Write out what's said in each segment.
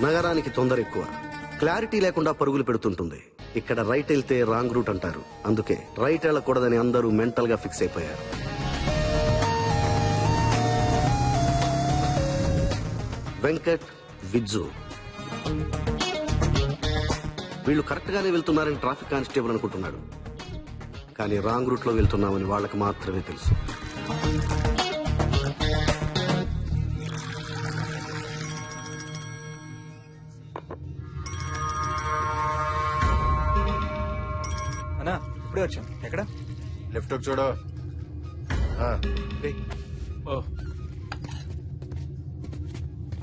నగరానికి తొందర ఎక్కువ, క్లారిటీ లేకుండా పరుగులు పెడుతుంటుంది. ఇక్కడ రైట్ వెళ్తే రాంగ్ రూట్ అంటారు, అందుకే రైట్ వెళ్ళకూడదని అందరూ మెంటల్ గా ఫిక్స్ అయిపోయారు. వెంకట్, విజ్జు వీళ్ళు కరెక్ట్ గానే వెళ్తున్నారని ట్రాఫిక్ కానిస్టేబుల్ అనుకుంటున్నాడు, కానీ రాంగ్ రూట్ లో వెళ్తున్నామని వాళ్ళకి మాత్రమే తెలుసు. అన్నా ఇప్పుడే వచ్చాం. ఎక్కడ? లెఫ్ట్ చూడు.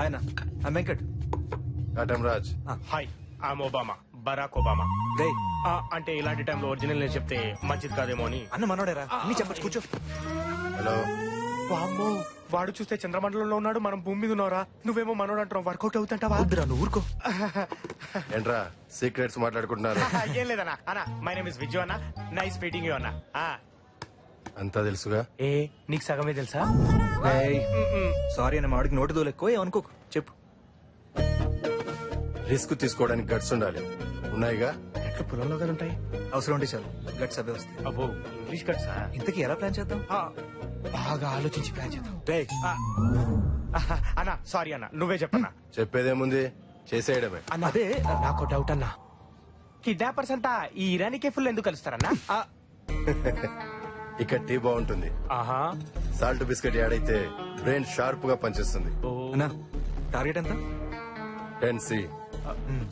ఆయన Venkat. Katam Raj. Hi, I'm Obama, Barack Obama. రే అంటే ఇలాంటి టైంలో ఒరిజినల్ నేను చెప్తే మంచిది కాదేమో అని. అన్న మనోడేరా, అన్ని చెప్పచ్చు, కూర్చో. హలో. వామ్మో, వాడు చూస్తే చంద్రమండలంలో ఉన్నాడు, మనం భూమి మీద ఉన్నారా? నువ్వేమో మనోడు అంటావు, వర్కౌట్ అవుతుంటావా? వద్దురా, నువ్వు ఊరుకో. ఏంట్రా సీక్రెట్స్ మాట్లాడుకుంటున్నారు? ఏం లేదన్నా. అన్నా, మై నేమ్ ఇస్ విజు అన్న, నైస్ మీటింగ్ యూ అన్న. అంతా తెలుసుగా. ఏ నీకు సగమే తెలుసా? సారీ అన్న, మాడికి నోటు దోలు ఎక్కువ, ఏమనుకోకు, చెప్పు. రిస్క్ తీసుకోవడానికి గట్స్ ఉండాలి. ఉన్నాయిగా. ఎట్లా పొలంలో కదా ఉంటాయి. అవసరం ఉంటే చాలు, గట్స్ అవే వస్తాయి. అబ్బో, ఇంగ్లీష్ కట్సా? ఇంతకీ ఎలా ప్లాన్ చేద్దాం? బాగా ఆలోచించి ప్లాన్ చేద్దాం. రే అన్నా సారీ అన్న, నువ్వే చెప్పన్నా. చెప్పేదేముంది, చేసేయడమే. అన్న అదే నాకు డౌట్ అన్నా, కిడ్నాపర్స్ అంతా ఈ ఇరానీ కేఫుల్లో ఎందుకు కలుస్తారన్నా? ఇక్కడ టీ బాగుంటుంది. ఆహా, సాల్ట్ బిస్కెట్ యాడ్ అయితే బ్రెయిన్ షార్ప్ గా పనిచేస్తుంది. అన్నా టార్గెట్ ఎంత? 10C.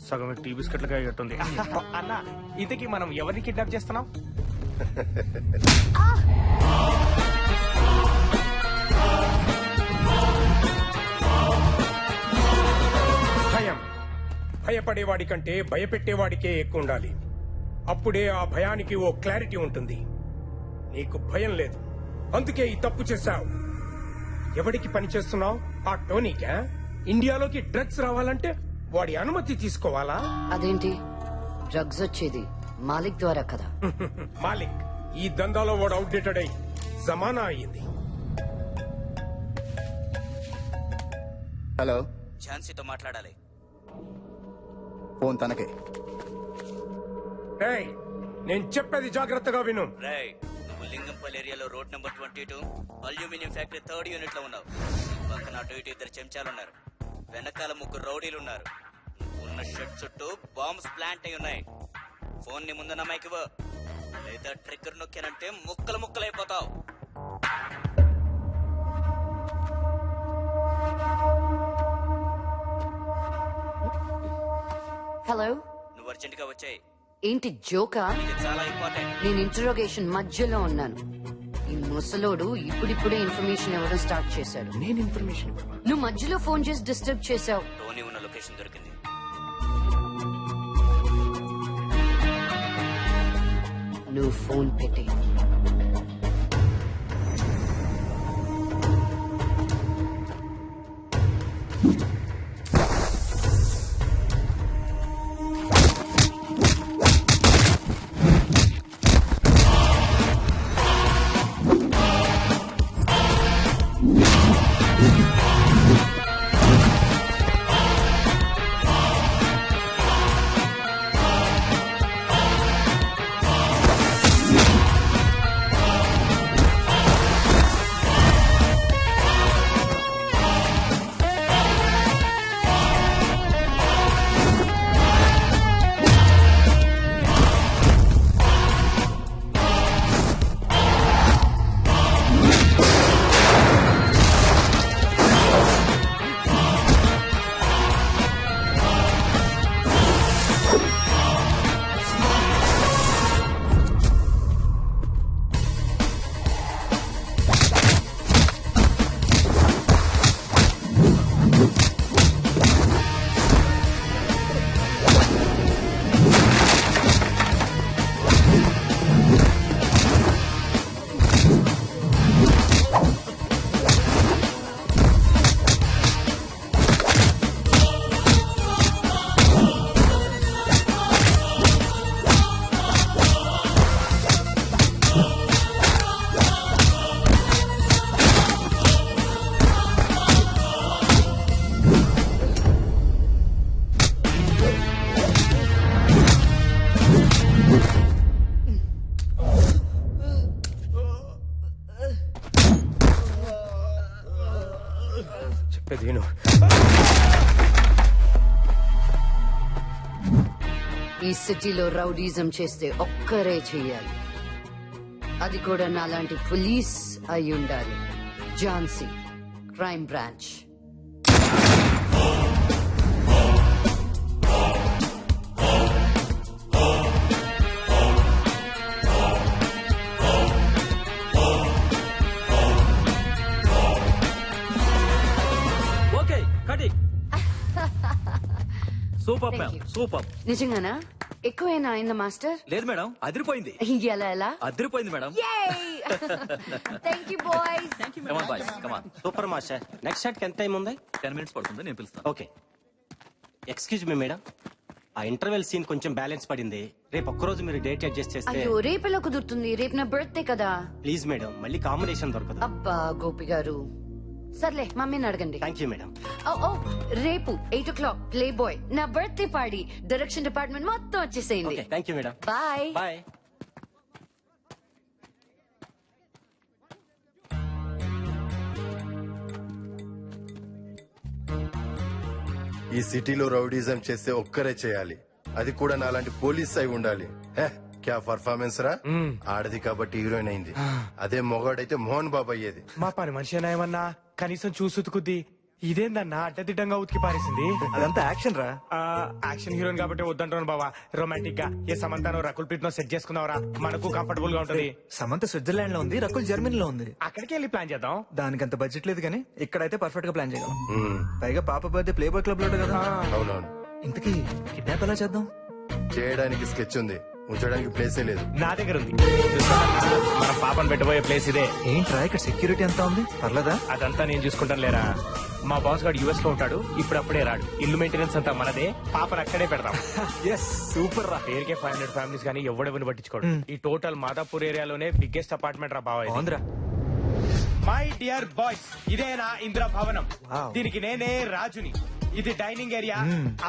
సగం టీ బిస్కెట్లుగా అయ్యట్టుంది. అన్న, ఇంతకీ మనం ఎవరిని కిడ్నాప్ చేస్తున్నాం? భయం భయపడేవాడి కంటే భయపెట్టేవాడికే ఎక్కువ ఉండాలి. అప్పుడే ఆ భయానికి ఓ క్లారిటీ ఉంటుంది. నీకు భయం లేదు, అందుకే ఈ తప్పు చేశావు. ఎవడికి పని చేస్తున్నావు? ఆ టోనీకా? ఇండియాలోకి డ్రగ్స్ రావాలంటే వాడి అనుమతి తీసుకోవాలా? అదేంటి, డ్రగ్స్ వచ్చేది మాలిక్ ద్వారా కదా. మాలిక్ ఈ దందాలో వాడు అవుట్డేటెడ్ అయి జమానా అయ్యింది. హలో, ఝాన్సీతో మాట్లాడాలి. ఫోన్ తనకే. రేయ్, నేను చెప్పేది జాగ్రత్తగా విను. రేయ్, నువ్వు లింగంపల్లి ఏరియాలో road number 22 aluminium factory 3rd unit లో ఉన్నావు. పక్కన అటు ఇటు 2 చెంచాలున్నారు, వెనకాల 3 రౌడీలు ఉన్నారు. ఉన్న షెడ్ చుట్టూ బాంబ్స్ ప్లాంట్ అయి ఉన్నాయి. ఫోన్ ని ముందు నమ్మాయికివ్వు, లేదా ట్రిగ్గర్ నొక్కానంటే ముక్కలు ముక్కలైపోతావు. హలో, నువ్వు అర్జెంట్ గా వచ్చాయి. ఏంటి జోకా? ఇది చాలా ఇంపార్టెంట్. నేను ఇంటరోగేషన్ మధ్యలో ఉన్నాను. ఈ ముసలోడు ఇప్పుడిప్పుడే ఇన్ఫర్మేషన్ ఇవ్వడం స్టార్ట్ చేశాడు. నేను ఇన్ఫర్మేషన్ నువ్వు మధ్యలో ఫోన్ చేసి డిస్టర్బ్ చేశావు. టోనీ ఉన్న లొకేషన్ దొరికింది. నువ్వు ఫోన్ పెట్టే. చెప్పేది విను. ఈ సిటీలో రౌడీజం చేస్తే ఒక్కరే చెయ్యాలి, అది కూడా నాలాంటి పోలీస్ అయి ఉండాలి. Jhansi, crime branch. ఓకే కటి super Thank ma'am you. Super. నిజంగానా? ఎక్కువైనా అయిందా మాస్టర్? లేదు మేడం అదిరిపోయింది. ఎలా ఎలా? అదిరిపోయింది madam. Thank you boys. Come on boys come on. Super master. Next shot ఎంత టైం ఉంది? 10 minutes పడుతుంది, నేను పిలుస్తాను. ఓకే. ఎక్స్క్యూజ్ మీ మేడం, ఆ ఇంటర్వెల్ సీన్ కొంచెం బ్యాలెన్స్ పడింది. రేపు ఒక్కరోజు మీరు డేట్ అడ్జస్ట్ చేస్తే. అయ్యో రేపెలా కుదురుతుంది? రేపు నా బర్త్డే కదా. ప్లీజ్ మేడం, మళ్ళీ కాంబినేషన్ దొరకదు. అబ్బా గోపి గారు, సర్లే మమ్మీని అడగండి. Thank you madam. ఓ రేపు 8 o'clock ప్లే బాయ్ నా బర్త్డే పార్టీ. డైరెక్షన్ డిపార్ట్మెంట్ మొత్తం వచ్చేసేయండి. Okay thank you madam. Bye. Bye. ఈ సిటీలో రౌడీజం చేస్తే ఒక్కరే చేయాలి, అది కూడా నాలాంటి పోలీస్ అయి ఉండాలి. హే, క్యా పర్ఫార్మెన్స్ రా. ఆడది కాబట్టి హీరోయిన్ అయింది, అదే మొగాడైతే మోహన్ బాబు అయ్యేది. మా పని మనిషి ఏమన్నా కనీసం చూసుకుద్ది. ఇదేందన్నా అడ్డదిడ్డంగా ఉతికి పారేసింది. అదంతా యాక్షన్ రా. యాక్షన్ హీరోయిన్ కాబట్టి వద్దంటాను బావా. రొమాంటిక్ గా ఏ సమంతానో రకుల్ ప్రీత్ నో సెట్ చేసుకున్నావరా, మనకు కంఫర్టబుల్ గా ఉంటది. సమంత స్విట్జర్లాండ్ లో ఉంది, రకుల్ జర్మనీలో ఉంది. అక్కడికి వెళ్ళి ప్లాన్ చేద్దాం. దానికి అంత బడ్జెట్ లేదు కానీ ఇక్కడైతే పర్ఫెక్ట్ గా ప్లాన్ చేయగలం. పైగా పాప బర్త్డే ప్లే బాయ్ క్లబ్ లో కదా. అవునవును, ఇంతకీ కిడ్నాప్ ఎలా చేద్దాం? చేయడానికి స్కెచ్ ఉంది, ఉంచడానికి ప్లేసే లేదు. నా దగ్గర ఉంది. మనం పాపను పెట్టబోయే ప్లేస్ ఇదే. ఏంట్రా ఇక్కడ సెక్యూరిటీ ఎంత ఉంది? పర్లేదా? అదంతా నేను చూసుకుంటాను లేరా. మా బాస్ గారు యుఎస్ లో ఉంటాడు, ఇప్పుడు అప్పుడే రాడు. ఇల్లు మెయింటెనెన్స్ అంతా మనదే, పాపను అక్కడే పెడతాం. ఎస్ సూపర్ రా. పేరుకే 500 ఫ్యామిలీస్ కానీ ఎవడెవరిని పట్టించుకోడు. ఈ టోటల్ మాదాపూర్ ఏరియాలోనే బిగ్గెస్ట్ అపార్ట్మెంట్ రా బావా. ఆంధ్రా. మై డియర్ బాయ్స్, ఇదేనా ఇందిరా భవనం. Wow. దీనికి నేనే రాజుని. ఇది డైనింగ్ ఏరియా,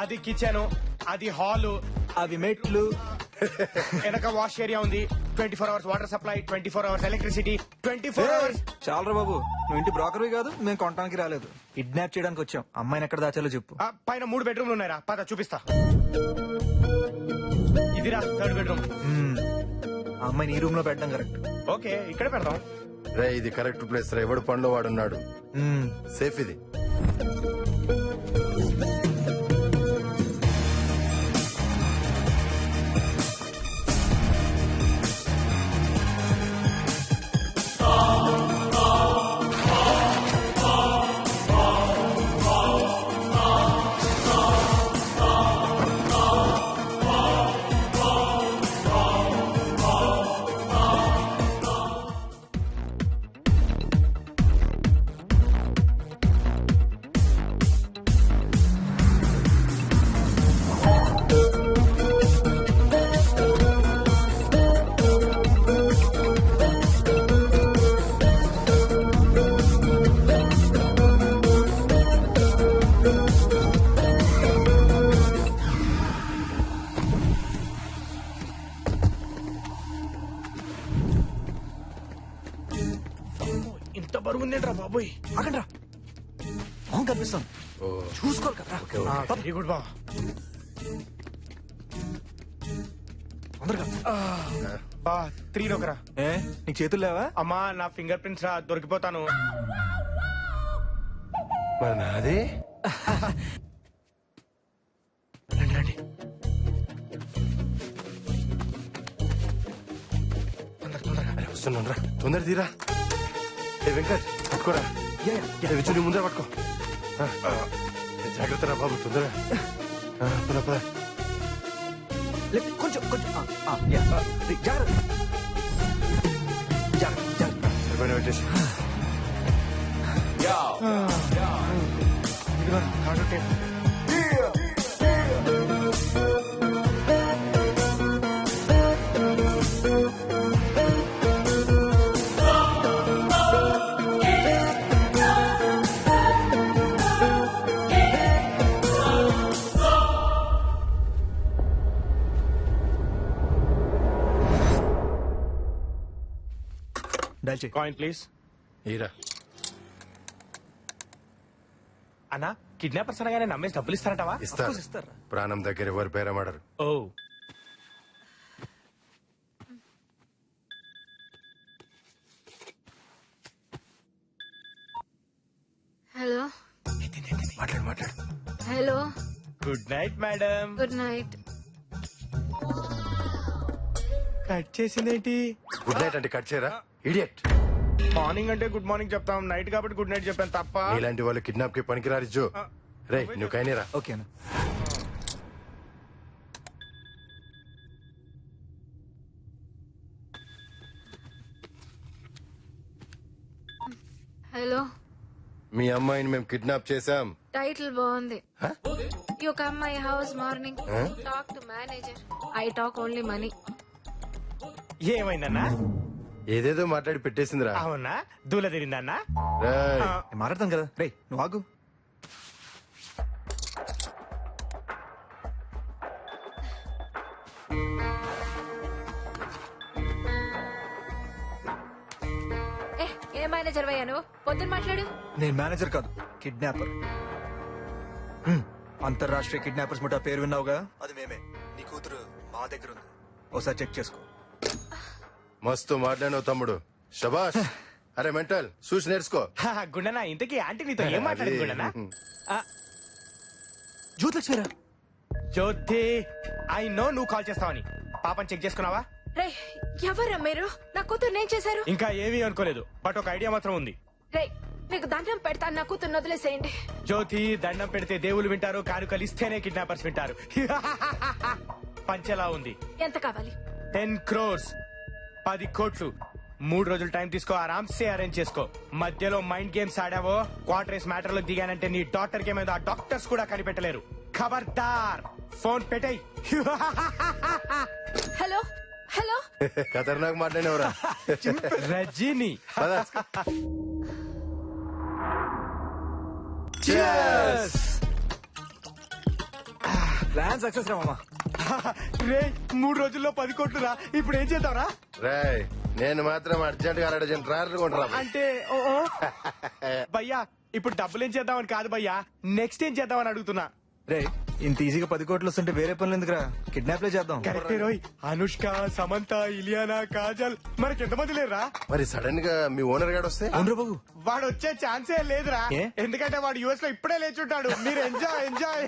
అది కిచెన్, అది హాలు, అవి మెట్లు. వెనక వాష్ ఏరియా ఉంది. 24 hours water supply, 24 hours electricity, 24 hours. చాలరా బాబు, నువ్వు ఇంటి బ్రోకర్వి కాదు, మేము కొనడానికి రాలేదు. కిడ్నాప్ చేయడానికి వచ్చాం. అమ్మాయిని ఎక్కడ దాచాలో చెప్పు. పైన 3 బెడ్రూమ్లు ఉన్నాయిరా, పద చూపిస్తా. ఇదిరా 3rd బెడ్రూమ్. ఆ అమ్మాయిని ఈ రూమ్ లో పెట్టడం కరెక్ట్. ఓకే ఇక్కడే పెడదాం. రే ఇది కరెక్ట్ ప్లేస్ రా, ఎవడు పనిలో వాడున్నాడు. సేఫ్ ఇది. ఇంత బరువు ఉందేంట్రా బాబోయ్. అక్కడ అవును కనిపిస్తాం, చూసుకోవాలి కదా. వెరీ గుడ్ బా. తొందరగా. బా 3 ఒకరా. ఏ నీకు చేతులు లేవా? అమ్మా నా ఫింగర్ ప్రింట్స్ రా, దొరికిపోతాను. మరి నాదే. రండి రండి. తొందరగా అరే వస్తున్నాను రా, తొందర తీరా. ఏ వెంకట్ పట్టుకోరా. విచ్చుని ముందర పట్టుకో. జాగ్రత్త రా బాబు, తొందరగా. పద పద. కొంచెం కొంచెం. జాగ్రత్త జాగ్రత్త జాగ్రత్త. సరిపోయిన వెంకటేష్. ఇదిగో థర్డ్ టేప్. డైల్ చేయి. Coin please. ఈరా అన్నా కిడ్నాపర్స్ అనగానే నమ్మేసి డబ్బులు ఇస్తారంటావా? ఇస్తారు ఇస్తారా? ప్రాణం దగ్గర ఎవరు పేరమాడరు. ఓ హలో మాట్లాడు మాట్లాడు. Hello good night madam. Good night. Cut చేసిందేంటి? గుడ్ నైట్ అంటే కట్ చేయరా ఇడియట్. మార్నింగ్ అంటే గుడ్ మార్నింగ్ చెప్తాం, నైట్ కాబట్టి గుడ్ నైట్ చెప్పాను తప్ప. ఇలాంటి వాళ్ళు కిడ్నాప్ కి పనికిరారు జో. రే నువ్వు కైనరా. ఓకేనా? హలో మీ అమ్మాయిని మేము కిడ్నాప్ చేశాం. టైటిల్ బాగుంది. You come my house morning talk to manager. I talk only money. ఏమైందన్నా? ఏదేదో మాట్లాడి పెట్టేసిందిరా. అవునా? దూల తిరిందన్నా? రేయ్, నేను మాట్లాడతాను కదా. రే నువ్వు ఆగు. ఏ మేనేజర్ అయ్యా నువ్వు? పొద్దున్న మాట్లాడు. నేను మేనేజర్ కాదు, కిడ్నాపర్. అంతర్రాష్ట్రీయ కిడ్నాపర్స్ ముఠా పేరు విన్నావుగా, అది మేమే. నీ కూతురు మా దగ్గర ఉంది, ఒకసారి చెక్ చేసుకో. మస్తు మాట్లాడినావు తమ్ముడు, శబాష్. అరే మెంటల్ చూసి నేర్చుకో. గుండనా ఇంతకీ ఆంటీ నీతో ఏం మాట్లాడింది గుండనా? జ్యోతిలక్ష్మిరా. జ్యోతి ఐ నో నువ్వు కాల్ చేస్తావని. పాపని చెక్ చేసుకున్నావా? రే ఎవరా మీరు? నా కూతురు నేను చేశారు. ఇంకా ఏమీ అనుకోలేదు, బట్ ఒక ఐడియా మాత్రం ఉంది. రే మీకు దండం పెడతాను, నా కూతురు వదిలేసేయండి. జ్యోతి దండం పెడితే దేవుళ్ళు వింటారు, కానుకలు ఇస్తేనే కిడ్నాపర్స్ వింటారు. పంచెలా ఉంది. ఎంత కావాలి? 10 crores 10 కోట్లు. 3 రోజులు టైం తీసుకో, ఆరామ్సే అరేంజ్ చేసుకో. మధ్యలో మైండ్ గేమ్స్ ఆడావో, క్వార్టర్స్ మ్యాటర్ లో దిగానంటే నీ డాక్టర్ కి ఏమైందో ఆ డాక్టర్స్ కూడా కనిపెట్టలేరు. ఖబర్దార్ ఫోన్ పెట్టేయ్. హలో హలో ఖతర్నాక్ మాట్లాడినవరా. రజనీ. ప్లాన్ సక్సెస్ రా మామా. రే 3 రోజుల్లో 10 కోట్లు రా. ఇప్పుడు ఏం చేద్దాంరా? రాయ్ నేను మాత్రం అర్జెంట్ గా ట్రాయర్ కొంటరా. అంటే ఓ భయ్యా ఇప్పుడు డబ్బులు ఏం చేద్దామని కాదు భయ్యా, నెక్స్ట్ ఏం చేద్దామని అడుగుతున్నా. రే ఇంత ఈజీగా 10 కోట్లు వస్తుంటే వేరే పనులు ఎందుకురా, కిడ్నాప్లే చేద్దాం. కరెక్టే రోయ్. అనుష్క, సమంత, ఇలియానా, కాజల్, మనకి ఎంతమంది లేరా? మరి సడన్ గా మీ ఓనర్ గాడు వస్తే? అవును బాబు, వాడు వచ్చే ఛాన్సే లేదురా. ఏ? ఎందుకంటే వాడు యుఎస్ లో ఇప్పుడే లేచుంటాడు. మీరు ఎంజాయ్.